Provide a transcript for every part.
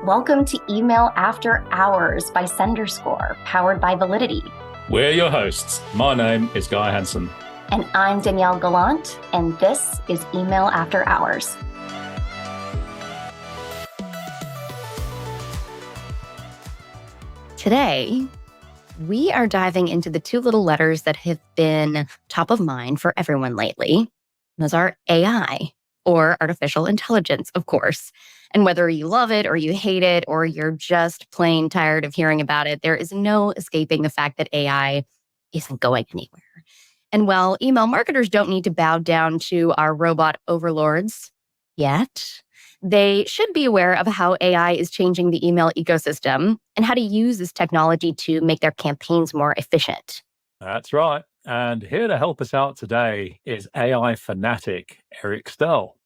Welcome to Email After Hours by SenderScore, powered by Validity. We're your hosts. My name is Guy Hansen. And I'm Danielle Gallant, and this is Email After Hours. Today, we are diving into the two little letters that have been top of mind for everyone lately. Those are AI, or artificial intelligence, of course. And whether you love it or you hate it, or you're just plain tired of hearing about it, there is no escaping the fact that AI isn't going anywhere. And while email marketers don't need to bow down to our robot overlords yet, they should be aware of how AI is changing the email ecosystem and how to use this technology to make their campaigns more efficient. That's right. And here to help us out today is AI fanatic Eric Stell.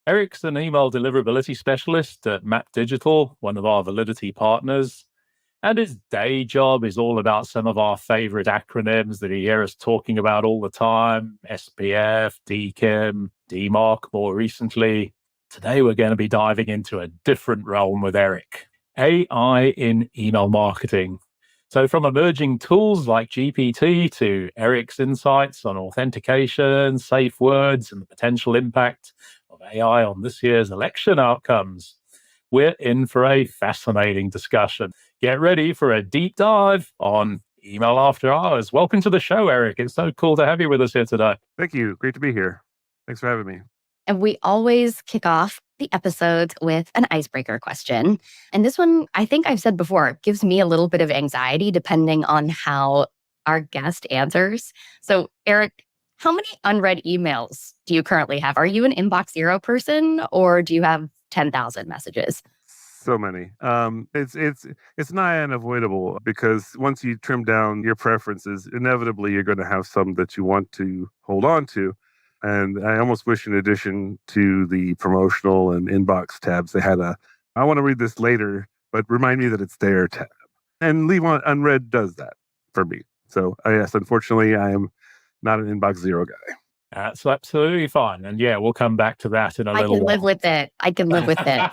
Eric's an email deliverability specialist at Map Digital, one of our Validity partners. And his day job is all about some of our favorite acronyms that you hear us talking about all the time: SPF, DKIM, DMARC more recently. Today, we're going to be diving into a different realm with Eric, AI in email marketing. So from emerging tools like GPT to Eric's insights on authentication, safe words, and the potential impact of AI on this year's election outcomes, we're in for a fascinating discussion. Get ready for a deep dive on Email After Hours. Welcome to the show, Eric. It's so cool to have you with us here today. Thank you. Great to be here. Thanks for having me. And we always kick off the episodes with an icebreaker question. And this one, I think I've said before, gives me a little bit of anxiety depending on how our guest answers. So, Eric, how many unread emails do you currently have? Are you an inbox zero person, or do you have 10,000 messages? So many. It's nigh unavoidable because once you trim down your preferences, inevitably you're going to have some that you want to hold on to. And I almost wish, in addition to the promotional and inbox tabs, they had I want to read this later, but remind me that it's there tab. And Leave On Unread does that for me. So yes, unfortunately, I am not an inbox zero guy. That's absolutely fine. And yeah, we'll come back to that in a little while. I can live with it. I can live with it.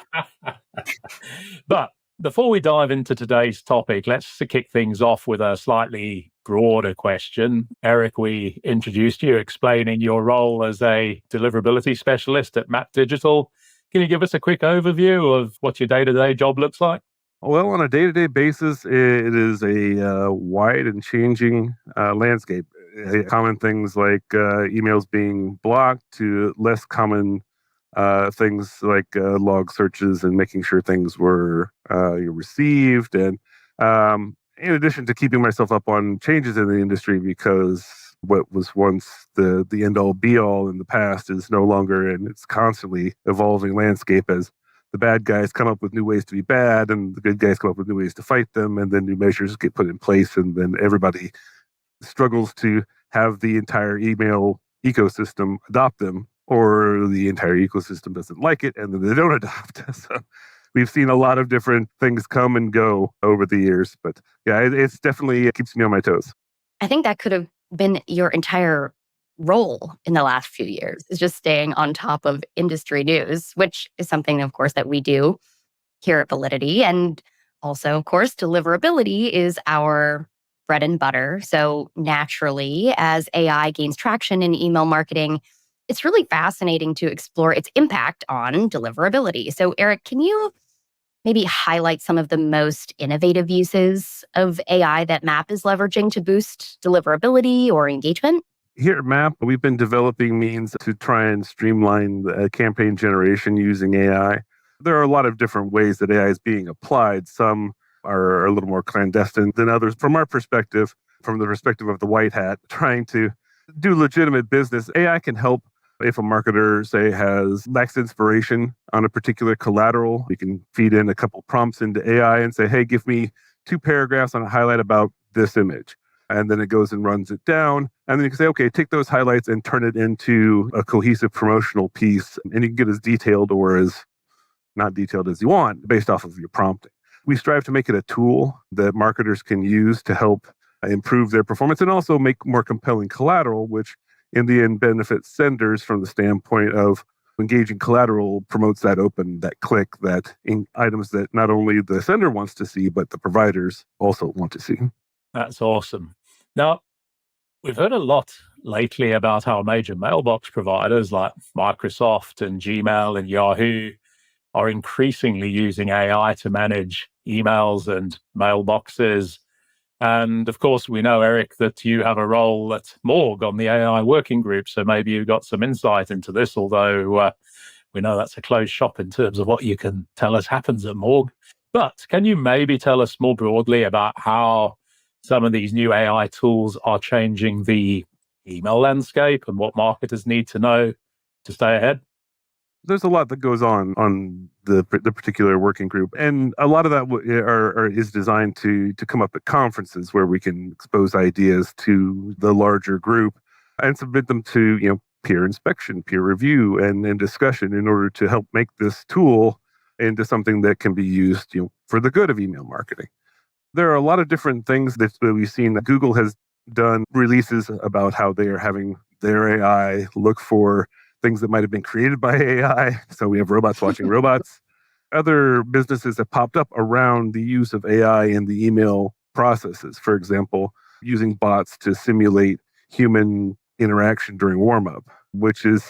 But before we dive into today's topic, let's kick things off with a slightly broader question. Eric, we introduced you explaining your role as a deliverability specialist at Map Digital. Can you give us a quick overview of what your day-to-day job looks like? Well, on a day-to-day basis, it is a wide and changing landscape. Common things like emails being blocked to less common things like log searches and making sure things were received. And in addition to keeping myself up on changes in the industry, because what was once the end-all be-all in the past is no longer, and it's constantly evolving landscape as the bad guys come up with new ways to be bad and the good guys come up with new ways to fight them, and then new measures get put in place, and then everybody struggles to have the entire email ecosystem adopt them, or the entire ecosystem doesn't like it and then they don't adopt. So we've seen a lot of different things come and go over the years, but yeah, it keeps me on my toes. I think that could have been your entire role in the last few years, is just staying on top of industry news, which is something, of course, that we do here at Validity. And also, of course, deliverability is our bread and butter. So naturally, as AI gains traction in email marketing, it's really fascinating to explore its impact on deliverability. So, Eric, can you maybe highlight some of the most innovative uses of AI that MAP is leveraging to boost deliverability or engagement? Here at MAP, we've been developing means to try and streamline the campaign generation using AI. There are a lot of different ways that AI is being applied. Some are a little more clandestine than others. From our perspective, from the perspective of the white hat, trying to do legitimate business, AI can help. If a marketer, say, lacks inspiration on a particular collateral, you can feed in a couple prompts into AI and say, hey, give me 2 paragraphs on a highlight about this image. And then it goes and runs it down. And then you can say, okay, take those highlights and turn it into a cohesive promotional piece. And you can get as detailed or as not detailed as you want based off of your prompting. We strive to make it a tool that marketers can use to help improve their performance and also make more compelling collateral, which in the end benefits senders from the standpoint of Engaging collateral promotes that open, that click, that in items that not only the sender wants to see, but the providers also want to see. That's awesome. Now, we've heard a lot lately about how major mailbox providers like Microsoft and Gmail and Yahoo are increasingly using AI to manage emails and mailboxes. And of course, we know, Eric, that you have a role at Morg on the AI working group. So maybe you've got some insight into this, although we know that's a closed shop in terms of what you can tell us happens at Morg. But can you maybe tell us more broadly about how some of these new AI tools are changing the email landscape and what marketers need to know to stay ahead? There's a lot that goes on the particular working group, and a lot of that is designed to come up at conferences where we can expose ideas to the larger group and submit them to peer inspection, peer review, and discussion in order to help make this tool into something that can be used for the good of email marketing. There are a lot of different things that we've seen. That Google has done releases about how they are having their AI look for things that might have been created by AI. So we have robots watching robots. Other businesses have popped up around the use of AI in the email processes. For example, using bots to simulate human interaction during warm-up, which is,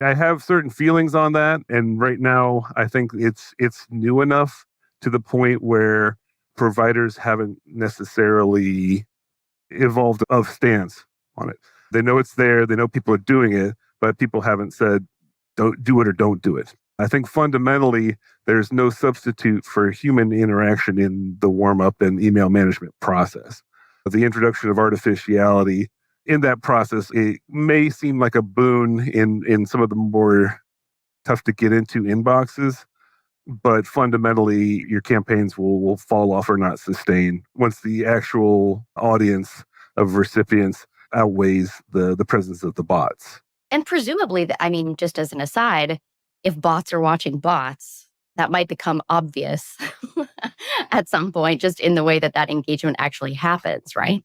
I have certain feelings on that. And right now, I think it's new enough to the point where providers haven't necessarily evolved a stance on it. They know it's there. They know people are doing it, but people haven't said, don't do it or don't do it. I think fundamentally, there's no substitute for human interaction in the warm-up and email management process. The introduction of artificiality in that process, it may seem like a boon in some of the more tough to get into inboxes, but fundamentally, your campaigns will fall off or not sustain once the actual audience of recipients outweighs the presence of the bots. And presumably, just as an aside, if bots are watching bots, that might become obvious at some point, just in the way that engagement actually happens, right?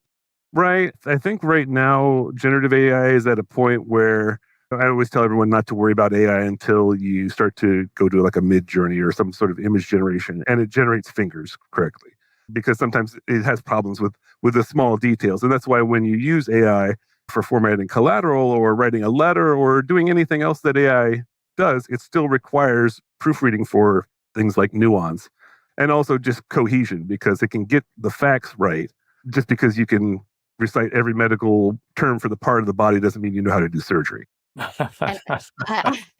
Right. I think right now, generative AI is at a point where I always tell everyone not to worry about AI until you start to go to like a Mid-Journey or some sort of image generation, and it generates fingers correctly. Because sometimes it has problems with the small details. And that's why when you use AI for formatting collateral or writing a letter or doing anything else that AI does, it still requires proofreading for things like nuance and also just cohesion, because it can get the facts right. Just because you can recite every medical term for the part of the body doesn't mean you know how to do surgery. I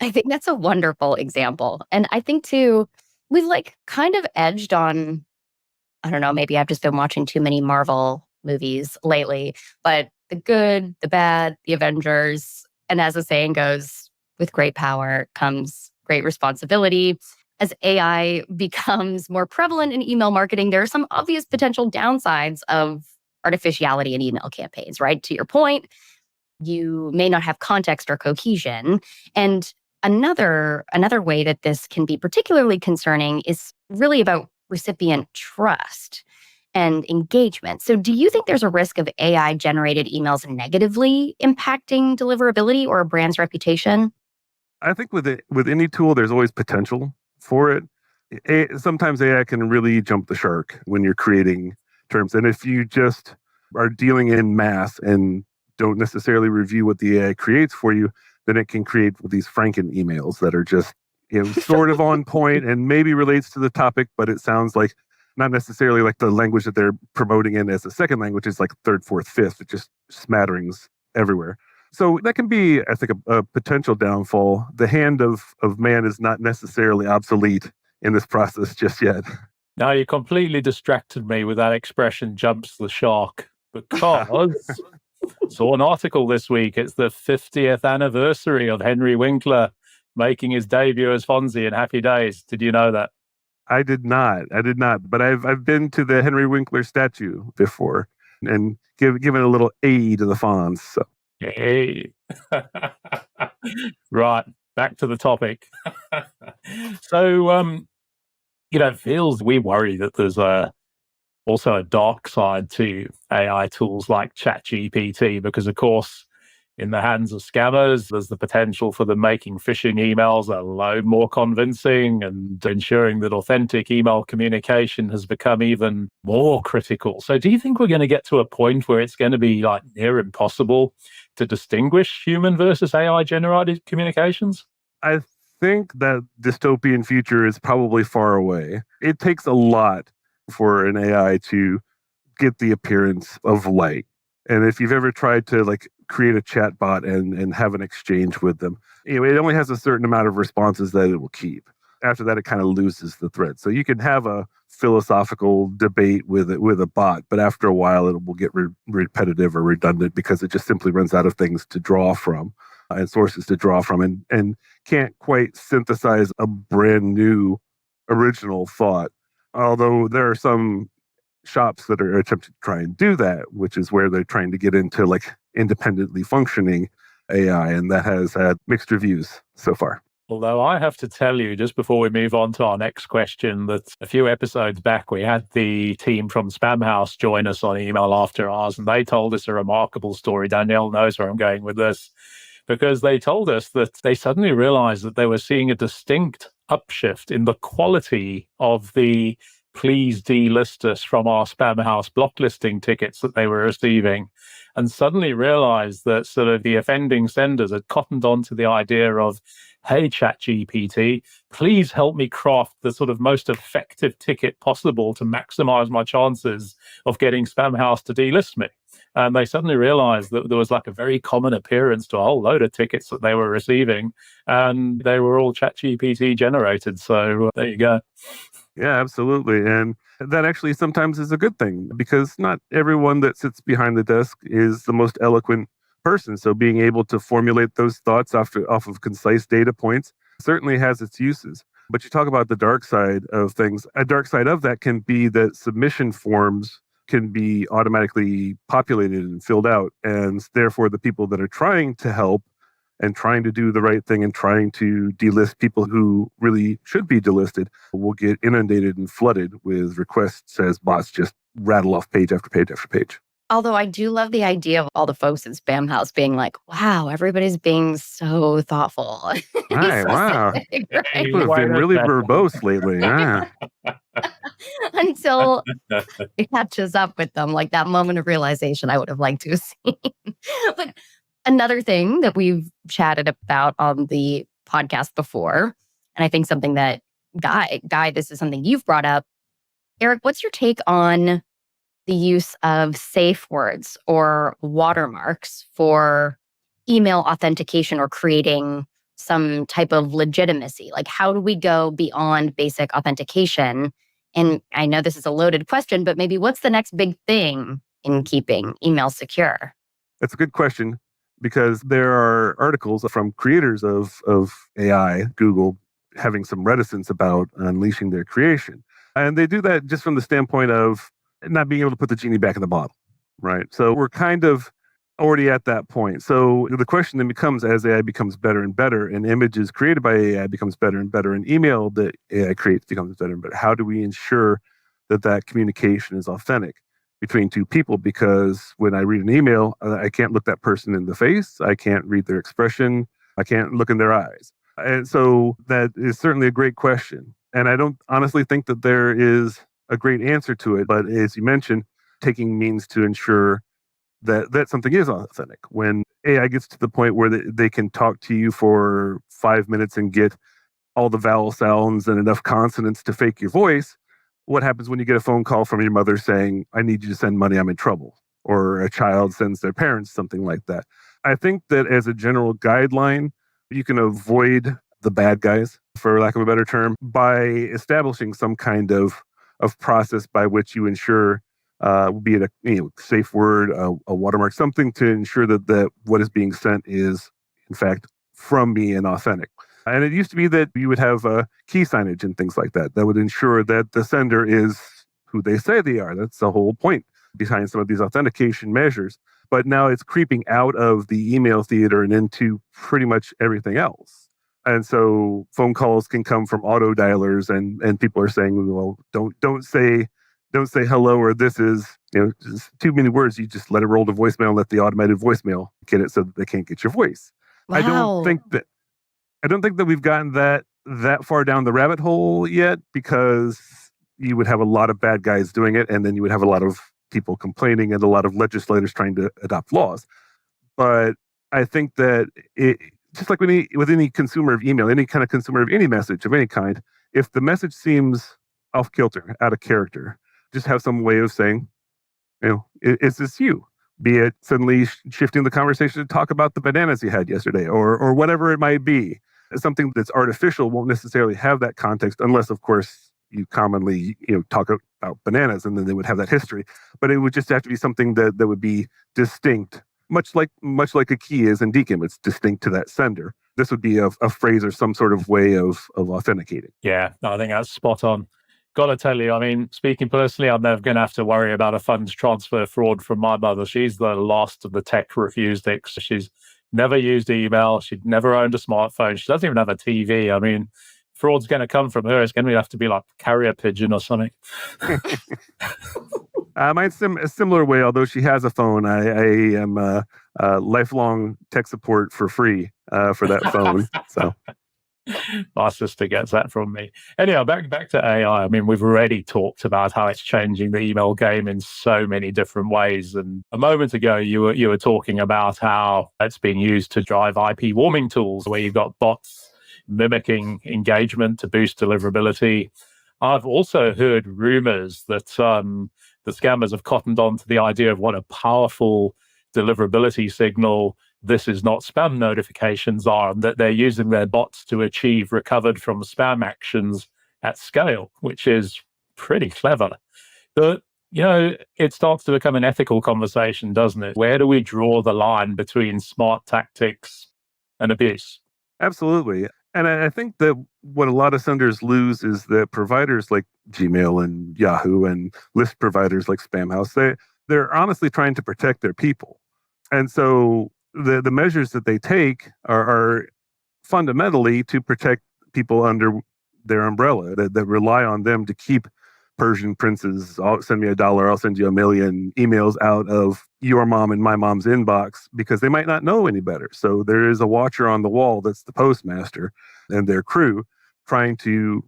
think that's a wonderful example. And I think too, we've kind of edged on, I don't know, maybe I've just been watching too many Marvel movies lately, but the good, the bad, the Avengers, and as the saying goes, with great power comes great responsibility. As AI becomes more prevalent in email marketing, there are some obvious potential downsides of artificiality in email campaigns, right? To your point, you may not have context or cohesion. And another way that this can be particularly concerning is really about recipient trust and engagement. So do you think there's a risk of AI-generated emails negatively impacting deliverability or a brand's reputation? I think with any tool, there's always potential for it. Sometimes AI can really jump the shark when you're creating terms. And if you just are dealing in mass and don't necessarily review what the AI creates for you, then it can create these Franken emails that are just sort of on point and maybe relates to the topic, but it sounds like not necessarily like the language that they're promoting in as a second language. Is like third, fourth, fifth. It's just smatterings everywhere. So that can be, I think, a potential downfall. The hand of man is not necessarily obsolete in this process just yet. Now you completely distracted me with that expression, jumps the shark, because saw an article this week. It's the 50th anniversary of Henry Winkler making his debut as Fonzie in Happy Days. Did you know that? I did not. But I've been to the Henry Winkler statue before and given a little aid to the Fonz. So. Hey. Right, back to the topic. So, we worry that there's also a dark side to AI tools like ChatGPT, because, of course, in the hands of scammers. There's the potential for them making phishing emails a load more convincing, and ensuring that authentic email communication has become even more critical. So do you think we're going to get to a point where it's going to be like near impossible to distinguish human versus AI generated communications? I think that dystopian future is probably far away. It takes a lot for an AI to get the appearance of light. And if you've ever tried to like create a chat bot and have an exchange with them, it only has a certain amount of responses that it will keep. After that, it kind of loses the thread. So you can have a philosophical debate with a bot, but after a while, it will get repetitive or redundant because it just simply runs out of things to draw from and sources to draw from, and can't quite synthesize a brand new original thought. Although there are some shops that are attempting to try and do that, which is where they're trying to get into like independently functioning AI, and that has had mixed reviews so far. Although I have to tell you, just before we move on to our next question, that a few episodes back, we had the team from Spamhaus join us on Email After Hours, and they told us a remarkable story. Danielle knows where I'm going with this, because they told us that they suddenly realized that they were seeing a distinct upshift in the quality of the please delist us from our Spamhaus blocklisting tickets that they were receiving, and suddenly realized that sort of the offending senders had cottoned on to the idea of, hey, ChatGPT, please help me craft the sort of most effective ticket possible to maximize my chances of getting Spamhaus to delist me. And they suddenly realized that there was like a very common appearance to a whole load of tickets that they were receiving, and they were all ChatGPT generated. So there you go. Yeah, absolutely. And that actually sometimes is a good thing, because not everyone that sits behind the desk is the most eloquent person. So being able to formulate those thoughts off of concise data points certainly has its uses. But you talk about the dark side of things. A dark side of that can be that submission forms can be automatically populated and filled out. And therefore, the people that are trying to help and trying to do the right thing and trying to delist people who really should be delisted will get inundated and flooded with requests as bots just rattle off page after page after page. Although I do love the idea of all the folks at Spamhaus being like, wow, everybody's being so thoughtful. Right, wow. Right? People have been really verbose lately. Yeah. Until it catches up with them, like that moment of realization I would have liked to have seen. But another thing that we've chatted about on the podcast before, and I think something that Guy, this is something you've brought up. Eric, what's your take on the use of safe words or watermarks for email authentication or creating some type of legitimacy? Like, how do we go beyond basic authentication? And I know this is a loaded question, but maybe what's the next big thing in keeping email secure? That's a good question, because there are articles from creators of AI, Google, having some reticence about unleashing their creation. And they do that just from the standpoint of not being able to put the genie back in the bottle, right? So we're kind of already at that point. So the question then becomes, as AI becomes better and better, and images created by AI becomes better and better, and email that AI creates becomes better and better, how do we ensure that that communication is authentic between two people? Because when I read an email, I can't look that person in the face. I can't read their expression. I can't look in their eyes. And so that is certainly a great question. And I don't honestly think that there is a great answer to it. But as you mentioned, taking means to ensure that something is authentic. When AI gets to the point where they can talk to you for 5 minutes and get all the vowel sounds and enough consonants to fake your voice, what happens when you get a phone call from your mother saying, I need you to send money, I'm in trouble? Or a child sends their parents something like that. I think that as a general guideline, you can avoid the bad guys, for lack of a better term, by establishing some kind of process by which you ensure, be it a safe word, a watermark, something to ensure that what is being sent is, in fact, from me and authentic. And it used to be that you would have key signage and things like that would ensure that the sender is who they say they are. That's the whole point behind some of these authentication measures. But now it's creeping out of the email theater and into pretty much everything else. And so phone calls can come from auto dialers, and people are saying, well, don't say don't say hello or this is, just too many words. You just let it roll to voicemail and let the automated voicemail get it so that they can't get your voice. I don't Wow. think that we've gotten that far down the rabbit hole yet, because you would have a lot of bad guys doing it, and then you would have a lot of people complaining and a lot of legislators trying to adopt laws. But I think that it, just like with any consumer of email, any kind of consumer of any message of any kind, if the message seems off kilter, out of character, just have some way of saying, is this you? Be it suddenly shifting the conversation to talk about the bananas you had yesterday, or whatever it might be. Something that's artificial won't necessarily have that context, unless, of course, you commonly talk about bananas, and then they would have that history. But it would just have to be something that would be distinct, much like a key is in DKIM. It's distinct to that sender. This would be a phrase or some sort of way of authenticating. Yeah, no, I think that's spot on. Got to tell you, I mean, speaking personally, I'm never going to have to worry about a funds transfer fraud from my mother. She's the last of the tech refuseniks. She's never used email. She'd never owned a smartphone. She doesn't even have a TV. I mean, fraud's going to come from her. It's going to have to be like carrier pigeon or something. Mine's a similar way, although she has a phone. I am lifelong tech support for free for that phone. So. My sister gets that from me. Anyhow, back to AI. I mean, we've already talked about how it's changing the email game in so many different ways. And a moment ago, you were talking about how it's being used to drive IP warming tools, where you've got bots mimicking engagement to boost deliverability. I've also heard rumors that the scammers have cottoned on to the idea of what a powerful deliverability signal this is not spam notifications are, and that they're using their bots to achieve recovered from spam actions at scale, which is pretty clever. But, it starts to become an ethical conversation, doesn't it? Where do we draw the line between smart tactics and abuse? Absolutely. And I think that what a lot of senders lose is that providers like Gmail and Yahoo and list providers like Spamhaus, they're honestly trying to protect their people. And so the measures that they take are fundamentally to protect people under their umbrella, that rely on them to keep Persian princes, send me $1, I'll send you 1,000,000 emails out of your mom and my mom's inbox, because they might not know any better. So there is a watcher on the wall that's the postmaster and their crew trying to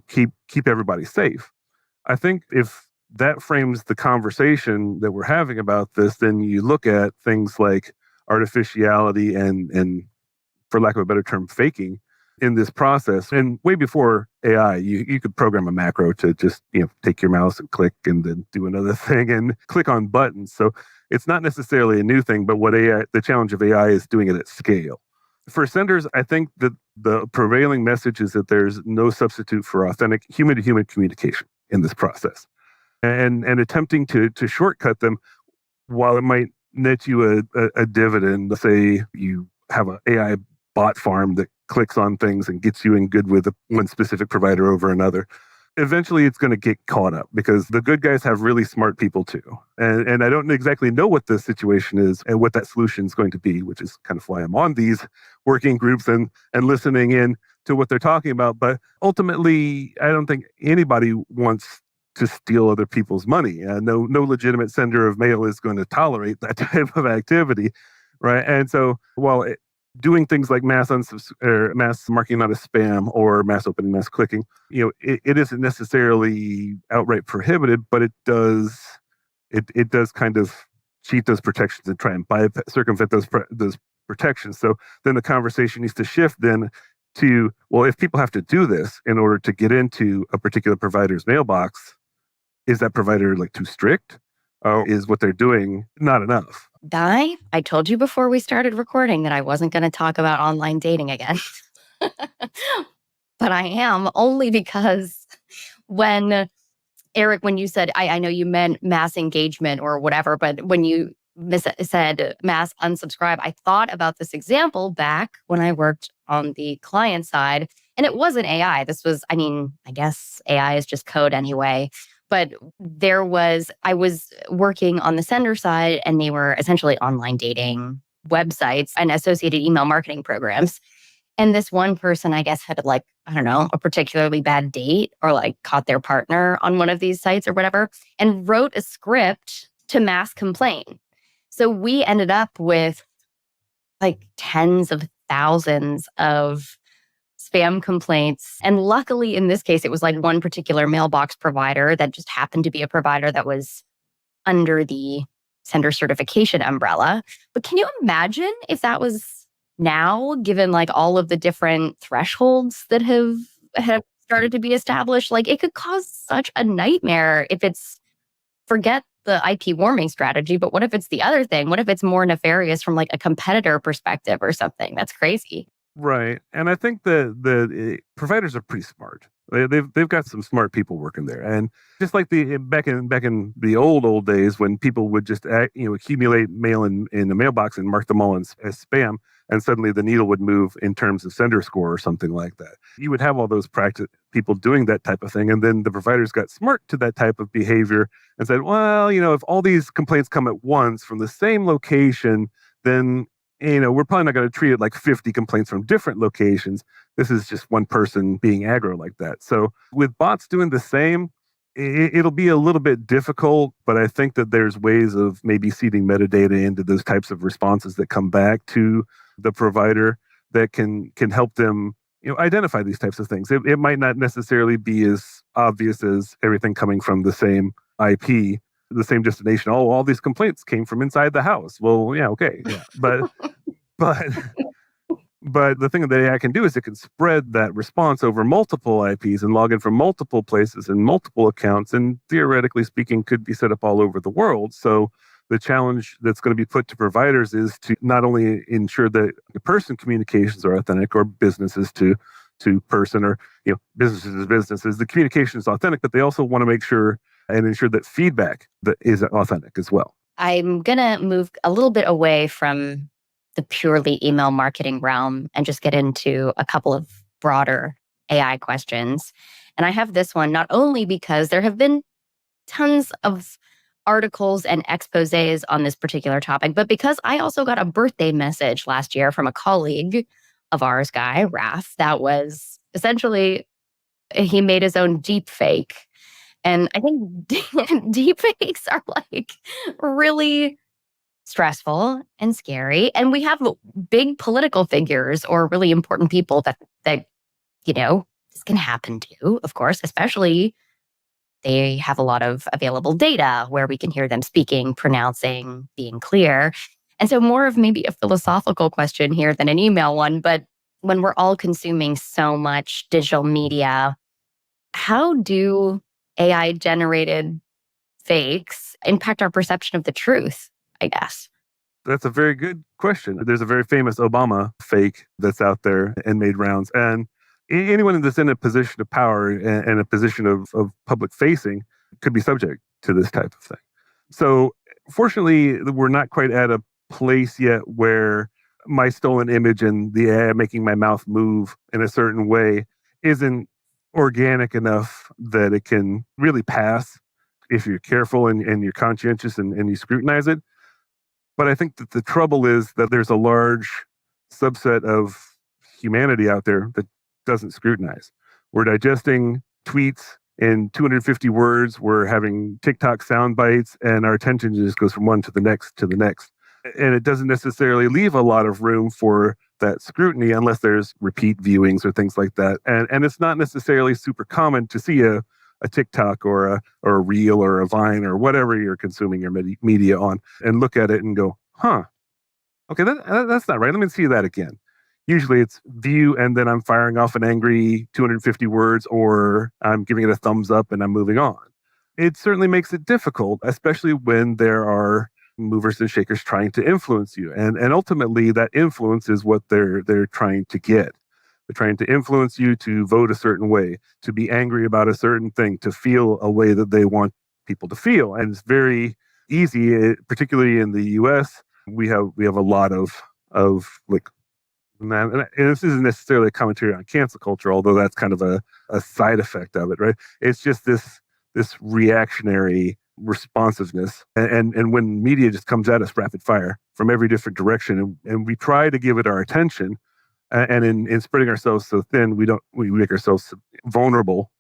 keep everybody safe. I think if that frames the conversation that we're having about this, then you look at things like artificiality and, for lack of a better term, faking in this process. And way before AI, you could program a macro to just take your mouse and click and then do another thing and click on buttons. So it's not necessarily a new thing, but the challenge of AI is doing it at scale. For senders, I think that the prevailing message is that there's no substitute for authentic human-to-human communication in this process. And attempting to shortcut them, while it might net you a dividend, let's say you have an AI bot farm that clicks on things and gets you in good with one specific provider over another, eventually it's going to get caught up, because the good guys have really smart people too. And I don't exactly know what the situation is and what that solution is going to be, which is kind of why I'm on these working groups and listening in to what they're talking about. But ultimately, I don't think anybody wants to steal other people's money. No legitimate sender of mail is going to tolerate that type of activity, right? And so while doing things like mass marking not as spam or mass opening, mass clicking, it isn't necessarily outright prohibited, but it does kind of cheat those protections and try and circumvent those protections. So then the conversation needs to shift then to, well, if people have to do this in order to get into a particular provider's mailbox, is that provider too strict? Or is what they're doing not enough? I told you before we started recording that I wasn't going to talk about online dating again. But I am, only because Eric, when you said, I know you meant mass engagement or whatever, but when you said mass unsubscribe, I thought about this example back when I worked on the client side, and it wasn't AI. This was, I guess AI is just code anyway. But I was working on the sender side, and they were essentially online dating websites and associated email marketing programs. And this one person, I guess, had like, I don't know, a particularly bad date or like caught their partner on one of these sites or whatever, and wrote a script to mass complain. So we ended up with like tens of thousands of spam complaints. And luckily, in this case, it was like one particular mailbox provider that just happened to be a provider that was under the sender certification umbrella. But can you imagine if that was now, given like all of the different thresholds that have started to be established? Like it could cause such a nightmare if it's, forget the IP warming strategy, but what if it's the other thing? What if it's more nefarious from like a competitor perspective or something? That's crazy. Right. And I think the providers are pretty smart. They've got some smart people working there. And just like the back in the old days when people would just accumulate mail in the mailbox and mark them all as spam, and suddenly the needle would move in terms of sender score or something like that. You would have all those people doing that type of thing, and then the providers got smart to that type of behavior and said, well, if all these complaints come at once from the same location, then we're probably not going to treat it like 50 complaints from different locations. This is just one person being aggro like that. So with bots doing the same, it'll be a little bit difficult, but I think that there's ways of maybe seeding metadata into those types of responses that come back to the provider that can help them identify these types of things. It might not necessarily be as obvious as everything coming from the same IP, the same destination. Oh, all these complaints came from inside the house. Well, yeah, okay. Yeah. But the thing that AI can do is it can spread that response over multiple IPs and log in from multiple places and multiple accounts, and theoretically speaking, could be set up all over the world. So the challenge that's going to be put to providers is to not only ensure that the person communications are authentic, or businesses to person, or businesses to businesses, the communication is authentic, but they also want to make sure and ensure that feedback that is authentic as well. I'm going to move a little bit away from the purely email marketing realm and just get into a couple of broader AI questions. And I have this one not only because there have been tons of articles and exposés on this particular topic, but because I also got a birthday message last year from a colleague of ours, Guy Raff, that was essentially, he made his own deep fake. And I think deep fakes are like really stressful and scary. And we have big political figures or really important people that this can happen to, of course, especially they have a lot of available data where we can hear them speaking, pronouncing, being clear. And so more of maybe a philosophical question here than an email one. But when we're all consuming so much digital media, how do AI generated fakes impact our perception of the truth, I guess? That's a very good question. There's a very famous Obama fake that's out there and made rounds. And anyone that's in a position of power and a position of public facing could be subject to this type of thing. So fortunately, we're not quite at a place yet where my stolen image and the AI making my mouth move in a certain way isn't organic enough that it can really pass if you're careful and you're conscientious and you scrutinize it. But I think that the trouble is that there's a large subset of humanity out there that doesn't scrutinize. We're digesting tweets in 250 words. We're having TikTok sound bites, and our attention just goes from one to the next to the next. And it doesn't necessarily leave a lot of room for that scrutiny unless there's repeat viewings or things like that. And it's not necessarily super common to see a TikTok or a reel or a Vine or whatever you're consuming your media on and look at it and go, okay, that's not right. Let me see that again. Usually it's view and then I'm firing off an angry 250 words, or I'm giving it a thumbs up and I'm moving on. It certainly makes it difficult, especially when there are movers and shakers trying to influence you. And ultimately that influence is what they're trying to get. They're trying to influence you to vote a certain way, to be angry about a certain thing, to feel a way that they want people to feel. And it's very easy, particularly in the US. We have a lot of like, and this isn't necessarily a commentary on cancel culture, although that's kind of a side effect of it, right? It's just this reactionary responsiveness. And when media just comes at us rapid fire from every different direction, and we try to give it our attention, And in spreading ourselves so thin, we make ourselves vulnerable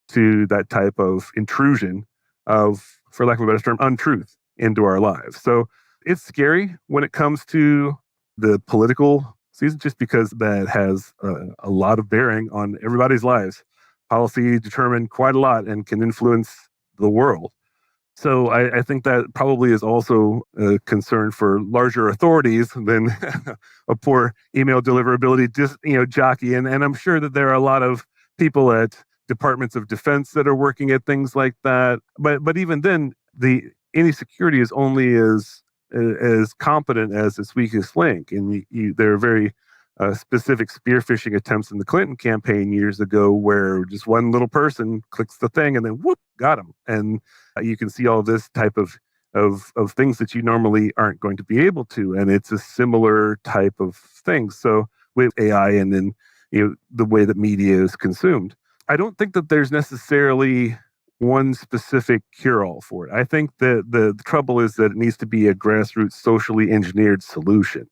to that type of intrusion of, for lack of a better term, untruth into our lives. So it's scary when it comes to the political season, just because that has a lot of bearing on everybody's lives. Policy determine quite a lot and can influence the world. So I think that probably is also a concern for larger authorities than a poor email deliverability jockey. And I'm sure that there are a lot of people at departments of defense that are working at things like that. But even then, any security is only as competent as its weakest link. And there are very specific spear phishing attempts in the Clinton campaign years ago, where just one little person clicks the thing and then whoop, got him. And you can see all this type of things that you normally aren't going to be able to. And it's a similar type of thing. So with AI and then the way that media is consumed, I don't think that there's necessarily one specific cure-all for it. I think that the trouble is that it needs to be a grassroots, socially engineered solution.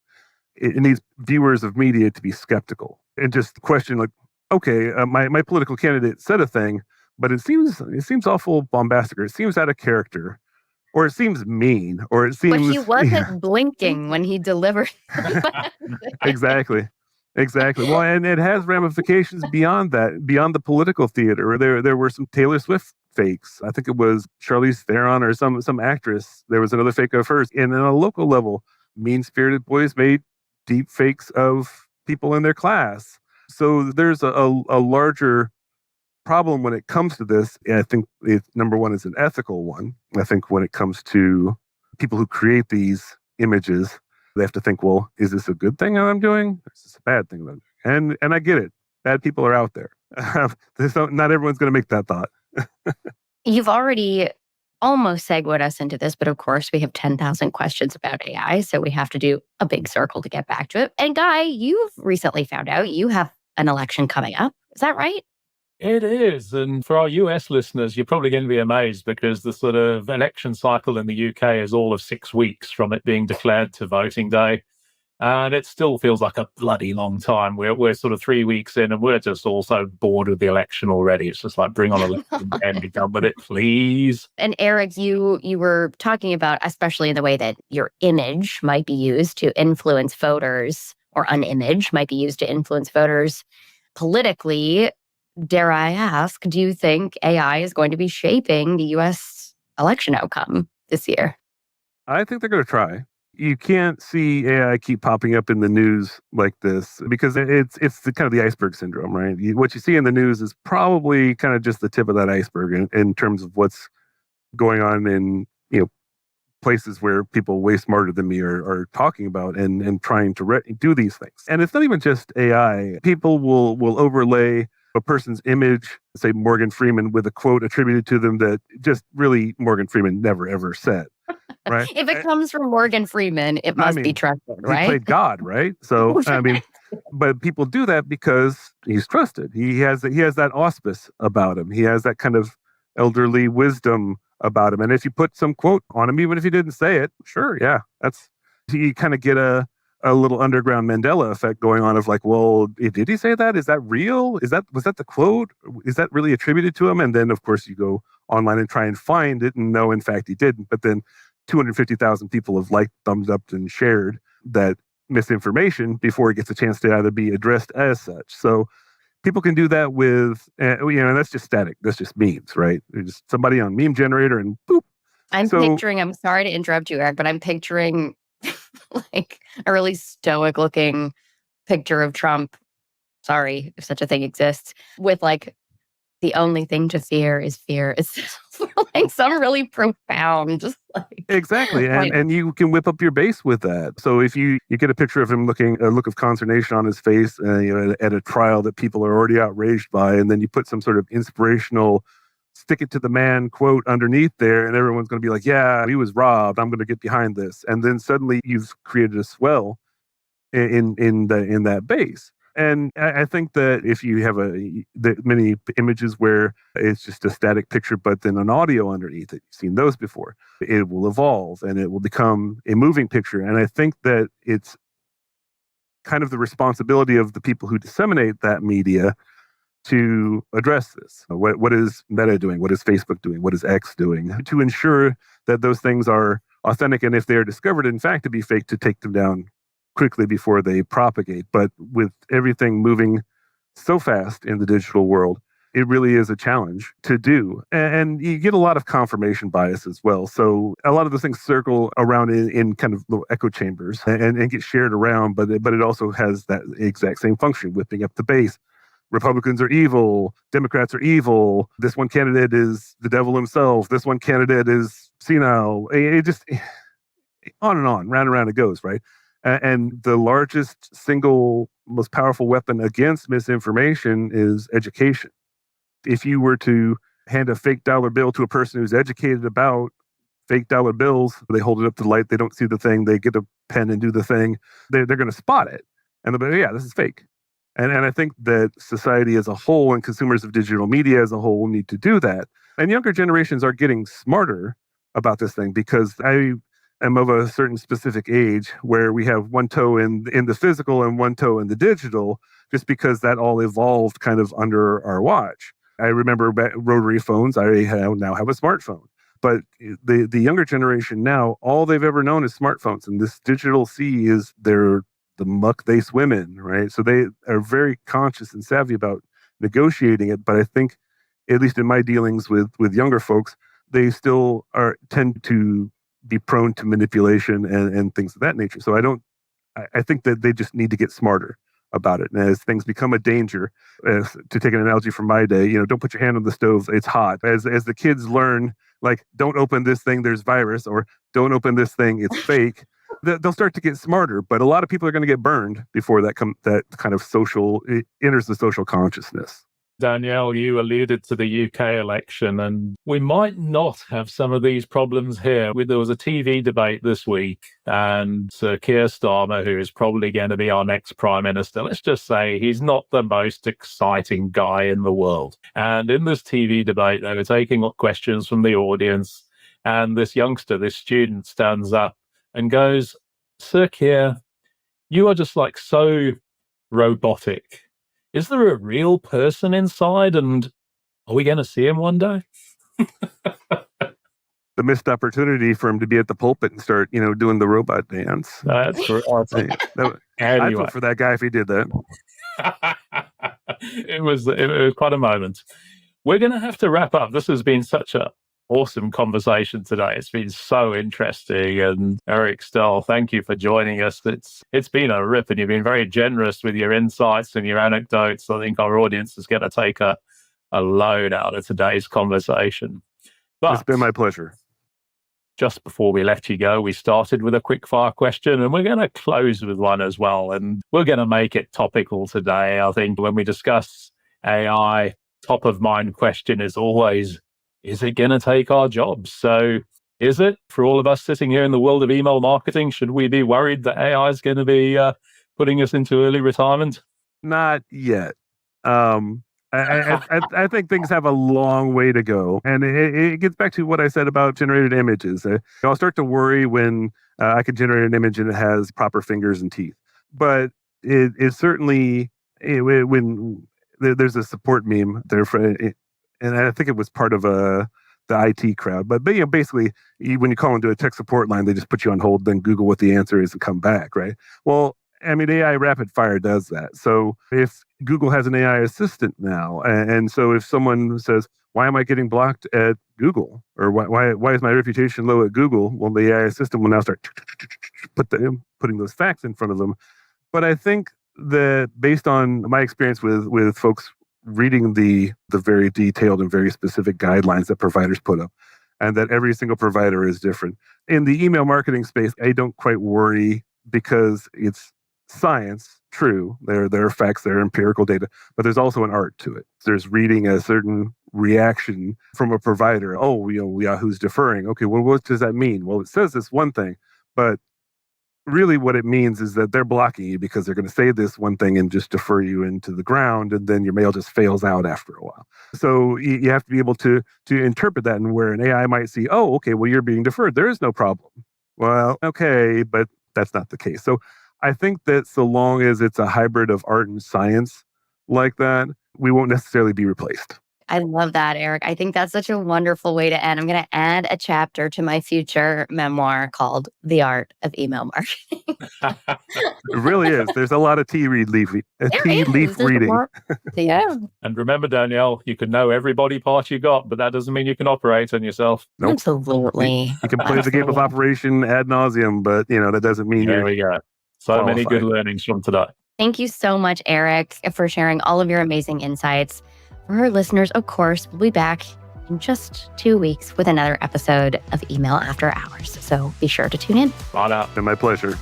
It needs viewers of media to be skeptical and just question, like, okay, my political candidate said a thing, but it seems awful bombastic, or it seems out of character, or it seems mean, or it seems. But he wasn't blinking when he delivered. Exactly. Well, and it has ramifications beyond that, beyond the political theater. There were some Taylor Swift fakes. I think it was Charlize Theron or some actress. There was another fake of hers. And on a local level, mean-spirited boys made deep fakes of people in their class. So there's a larger problem when it comes to this. And I think number one is an ethical one. I think when it comes to people who create these images, they have to think, well, is this a good thing that I'm doing? Or is this a bad thing that I'm doing? And I get it. Bad people are out there. Not everyone's going to make that thought. You've already almost segued us into this, but of course we have 10,000 questions about AI, so we have to do a big circle to get back to it. And Guy, you've recently found out you have an election coming up. Is that right? It is. And for our US listeners, you're probably going to be amazed, because the sort of election cycle in the UK is all of 6 weeks from it being declared to voting day. And it still feels like a bloody long time. We're sort of 3 weeks in and we're just all so bored with the election already. It's just like, bring on election and be done with it, please. And Eric, you were talking about, especially in the way that your image might be used to influence voters, or an image might be used to influence voters politically. Dare I ask, do you think AI is going to be shaping the U.S. election outcome this year? I think they're going to try. You can't see AI keep popping up in the news like this, because it's the kind of the iceberg syndrome, right? What you see in the news is probably kind of just the tip of that iceberg in terms of what's going on in places where people way smarter than me are talking about and trying to do these things. And it's not even just AI. People will overlay a person's image, say Morgan Freeman, with a quote attributed to them that just really Morgan Freeman never ever said. Right? If it comes from Morgan Freeman, it must be trusted, right? He played God, right? So but people do that because he's trusted. He has that auspice about him. He has that kind of elderly wisdom about him. And if you put some quote on him, even if he didn't say it, sure, yeah, you kind of get a little underground Mandela effect going on of like, well, did he say that? Is that real? Was that the quote? Is that really attributed to him? And then of course you go online and try and find it, and no, in fact he didn't. But then 250,000 people have liked, thumbs up, and shared that misinformation before it gets a chance to either be addressed as such. So people can do that with, that's just static. That's just memes, right? There's just somebody on meme generator and boop. I'm sorry to interrupt you, Eric, but I'm picturing like a really stoic looking picture of Trump. Sorry, if such a thing exists, with like, the only thing to fear is fear. It's like some really profound, just like exactly, and you can whip up your base with that. So if you get a picture of him a look of consternation on his face, at a trial that people are already outraged by, and then you put some sort of inspirational "stick it to the man" quote underneath there, and everyone's going to be like, "Yeah, he was robbed. I'm going to get behind this." And then suddenly you've created a swell in that base. And I think that if you have many images where it's just a static picture, but then an audio underneath it, you've seen those before, it will evolve and it will become a moving picture. And I think that it's kind of the responsibility of the people who disseminate that media to address this. What is Meta doing? What is Facebook doing? What is X doing to ensure that those things are authentic, and if they are discovered in fact to be fake, to take them down quickly before they propagate. But with everything moving so fast in the digital world, it really is a challenge to do. And you get a lot of confirmation bias as well. So a lot of those things circle around in kind of little echo chambers and get shared around, but it also has that exact same function, whipping up the base. Republicans are evil. Democrats are evil. This one candidate is the devil himself. This one candidate is senile. It just on and on, round and round it goes, right? And the largest single most powerful weapon against misinformation is education. If you were to hand a fake dollar bill to a person who's educated about fake dollar bills, they hold it up to the light, they don't see the thing, they get a pen and do the thing, they're going to spot it. And they'll be, yeah, this is fake. And I think that society as a whole and consumers of digital media as a whole need to do that. And younger generations are getting smarter about this thing, because I am of a certain specific age where we have one toe in the physical and one toe in the digital, just because that all evolved kind of under our watch. I remember rotary phones. I now have a smartphone. But the younger generation now, all they've ever known is smartphones. And this digital sea is the muck they swim in, right? So they are very conscious and savvy about negotiating it. But I think, at least in my dealings with younger folks, they still tend to be prone to manipulation and things of that nature. So I think that they just need to get smarter about it. And as things become a danger, to take an analogy from my day, don't put your hand on the stove, it's hot. As the kids learn, like, don't open this thing, there's virus, or don't open this thing, it's fake, they'll start to get smarter. But a lot of people are going to get burned before that kind of it enters the social consciousness. Danielle, you alluded to the UK election, and we might not have some of these problems here. There was a TV debate this week, and Sir Keir Starmer, who is probably going to be our next Prime Minister, let's just say he's not the most exciting guy in the world. And in this TV debate, they were taking questions from the audience, and this youngster, this student, stands up and goes, "Sir Keir, you are just like so robotic. Is there a real person inside, and are we going to see him one day?" The missed opportunity for him to be at the pulpit and start, doing the robot dance. That's awesome. I'd vote for that guy if he did that. It was quite a moment. We're going to have to wrap up. This has been such a awesome conversation today. It's been so interesting. And Eric Stell, thank you for joining us. It's been a rip, and you've been very generous with your insights and your anecdotes. I think our audience is going to take a load out of today's conversation. But it's been my pleasure. Just before we let you go, we started with a quick fire question, and we're going to close with one as well. And we're going to make it topical today. I think when we discuss AI, top of mind question is always, is it going to take our jobs? So is it? For all of us sitting here in the world of email marketing, should we be worried that AI is going to be putting us into early retirement? Not yet. I think things have a long way to go. And it gets back to what I said about generated images. I'll start to worry when I can generate an image and it has proper fingers and teeth. But it certainly, when there's a support meme there and I think it was part of the IT crowd. But basically, when you call into a tech support line, they just put you on hold, then Google what the answer is and come back, right? Well, I mean, AI rapid fire does that. So if Google has an AI assistant now, and so if someone says, "Why am I getting blocked at Google?" or "Why is my reputation low at Google?" Well, the AI assistant will now start putting those facts in front of them. But I think that based on my experience with folks reading the very detailed and very specific guidelines that providers put up, and that every single provider is different. In the email marketing space, I don't quite worry, because it's science, true. There are facts, there are empirical data, but there's also an art to it. There's reading a certain reaction from a provider. Oh, Yahoo's deferring. Okay, well, what does that mean? Well, it says this one thing, but really what it means is that they're blocking you because they're going to say this one thing and just defer you into the ground, and then your mail just fails out after a while. So you have to be able to interpret that, and where an AI might see, oh, okay, well, you're being deferred, there is no problem. Well, okay, but that's not the case. So I think that so long as it's a hybrid of art and science like that, we won't necessarily be replaced. I love that, Eric. I think that's such a wonderful way to end. I'm going to add a chapter to my future memoir called The Art of Email Marketing. It really is. There's a lot of tea leaf There's a reading. lot. Yeah. And remember, Danielle, you can know every body part you got, but that doesn't mean you can operate on yourself. Nope. Absolutely. You can play the game of operation ad nauseum, but that doesn't mean There you're we go. So many good qualified. learnings from today. Thank you so much, Eric, for sharing all of your amazing insights. For our listeners, of course, we'll be back in just 2 weeks with another episode of Email After Hours. So be sure to tune in. Bye now. And my pleasure.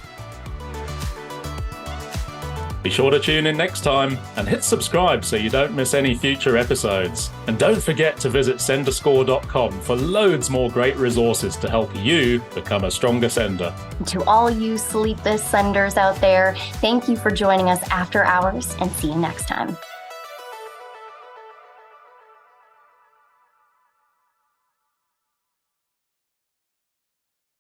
Be sure to tune in next time and hit subscribe so you don't miss any future episodes. And don't forget to visit senderscore.com for loads more great resources to help you become a stronger sender. To all you sleepless senders out there, thank you for joining us after hours and see you next time.